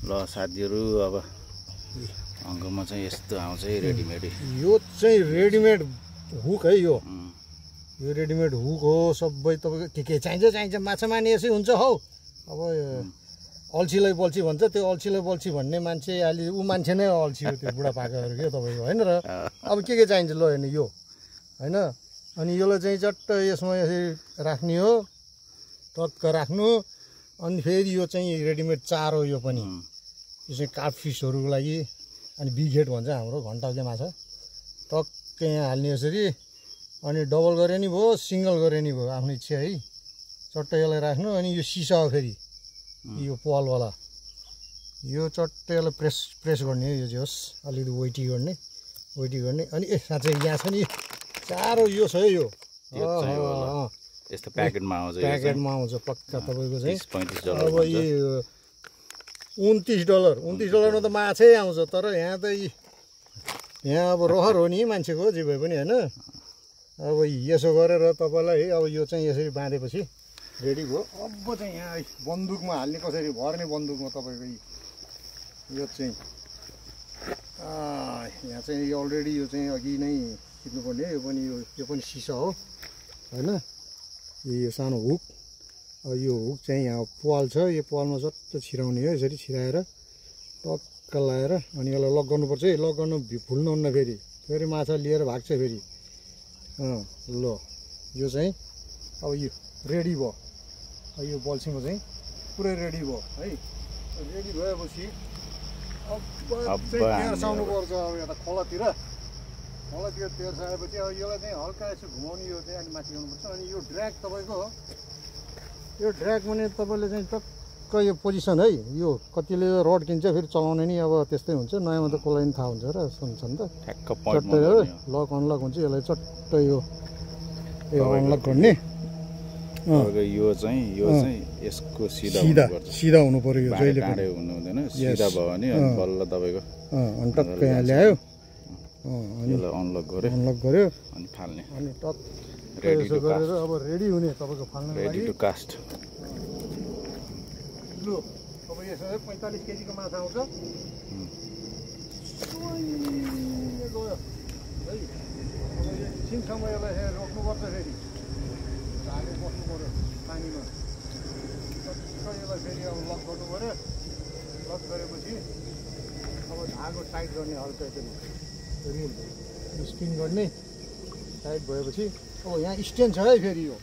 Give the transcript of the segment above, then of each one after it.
ल साथीहरु अब अङ्कमा चाहिँ यस्तो आउँछ है रेडिमेड। यो चाहिँ रेडिमेड हुक है यो रेडिमेड हुक हो सबै। तपाईको के चाहिन्छ माछा मार्ने यसै हुन्छ हौ। अब अल्छीलाई बल्छी भन्छ, त्यो अल्छीलाई बल्छी भन्ने मान्छे अलि ऊ मान्छे नै अल्छी हो त्यो बुढापाकाहरु के तपाईको हैन र। अब के चाहिन्छ ल हेर्नु यो हैन। अनि यसलाई चाहिँ चट्ट यसमा यसरी राख्ने हो, टक्क राख्नु। अनि फेरि यो चाहिँ रेडिमेड चार हो यो पनि। यो चाहिँ कार्प फिसहरुको लागि। अनि बिगेट भन्छ हाम्रो घन्टाउके माछा। टक्क यहाँ हाल्ने यसरी। अनि डबल गरे नि भयो, सिंगल गरे नि भयो, आफ्नो इच्छा है। चट्ट यसलाई राख्नु। अनि यो सिसा हो फेरि यो पालवाला। यो चट्ट यसलाई प्रेस गर्ने हो। यो चाहिँ होस् अलिकति वेटी गर्ने। अनि ए साँच्चै यहाँ छ नि चारो यो छ है यो। यस्तो प्याकेटमा आउँछ पक्का तपाईको चाहिँ। अब यो $29 त माछै आउँछ। तर यहाँ त यहाँ अब रहर हो नि मान्छेको जे भए पनि हैन। अब यसो गरेर तपाईलाई अब यो चाहिँ यसरी बाँधेपछि रेडी भयो। अब चाहिँ यहाँ बन्दुकमा हाल्ने कसरी भर्ने बन्दुकमा तपाईको यो चाहिँ यहाँ चाहिँ अलरेडी यो चाहिँ अघि नै खिच्नुपर्ने। यो पनि सिसा हो हैन। यो सानो हुक। यो हुक चाहिँ यहाँ पाल छ। यो पालमा चट्ट छिराउने हो। यसरी छिराएर टक्क लाएर अनि यसलाई लक गर्नुपर्छ है। लक गर्नु भुल्नुहुन्न। फेरि माछा लिएर भाग्छ फेरि। ल यो चाहिँ अब यो रेडी भयो। यो बल्छीमा चाहिँ पुरै रेडी भयो है। रेडी भएपछि अब तेर्साउनु पर्छ। अब यता खोलातिर तेर्साएपछि अब यसलाई चाहिँ हल्का यसो घुमाउने। यो चाहिँ अनि माथि ल्याउनुपर्छ। अनि यो ड्र्याग तपाईँको यो ड्र्याग भने तपाईँले चाहिँ टक्क यो पोजिसन है। यो कतिले रड किन्छ फेरि चलाउने नि अब त्यस्तै हुन्छ। नयाँमा त कसलाई पनि थाहा हुन्छ र सुन्छ नि त। चट्ट लक अनलक हुन्छ। यसलाई चट्ट यो अनलक गर्ने। यो चाहिँ यसको सिधा हुनु पर्यो। यो जहिले पनि हुनु हुँदैन। सिधा भयो भने बल्ल तपाईको अनि टक्क यहाँ ल्यायो। अनि अनलक गर्यो अनि फाल्ने। अनि टक्क रेडी टु गरेर अब रेडी हुने तपाईको फाल्नको लागि। Ready to cast. लु अब यसमा 45 केजीको माछा आउँछ। गयो है। अब यो एकछिनसम्म यसलाई रोक्नुपर्छ। फेरि झाले बस्नु पर्यो पानीमा। टक्क यसलाई फेरि अब लक गर्नु पर्यो। लक गरेपछि अब धागो टाइट गर्ने हल्का यसरी स्पिन गर्ने। टाइट भएपछि अब यहाँ स्ट्यान्ड छ है। फेरि यो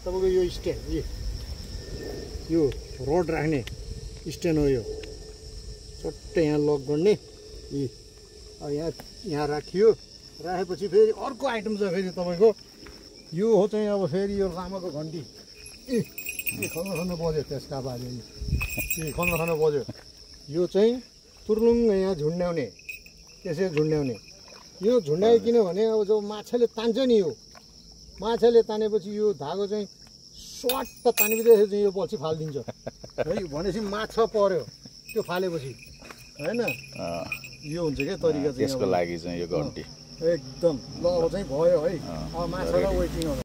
तपाईँको यो स्ट्यान्ड यो रड राख्ने स्ट्यान्ड हो। यो चट्टै यहाँ लक गर्ने। अब यहाँ राखियो। राखेपछि फेरि अर्को आइटम छ फेरि तपाईँको यो हो चाहिँ अब फेरि यो लामाको घन्टी। खन्न बज्यो त्यसका बाजे खन्न बज्यो। यो चाहिँ तुर्लुङ यहाँ झुन्ड्याउने। त्यसै झुन्ड्याउने। यो झुन्ड्यायो किनभने अब जब माछाले तान्छ नि यो माछाले तानेपछि यो धागो चाहिँ स्वाट्ट तानेपछि चाहिँ यो बल्छी फालिदिन्छ है। भनेपछि माछा पर्यो त्यो फालेपछि हैन। यो हुन्छ क्या तरिका चाहिँ। त्यसको लागि चाहिँ यो घन्टी एकदम ल अब चाहिँ भयो है। अब माछा र वेटिङ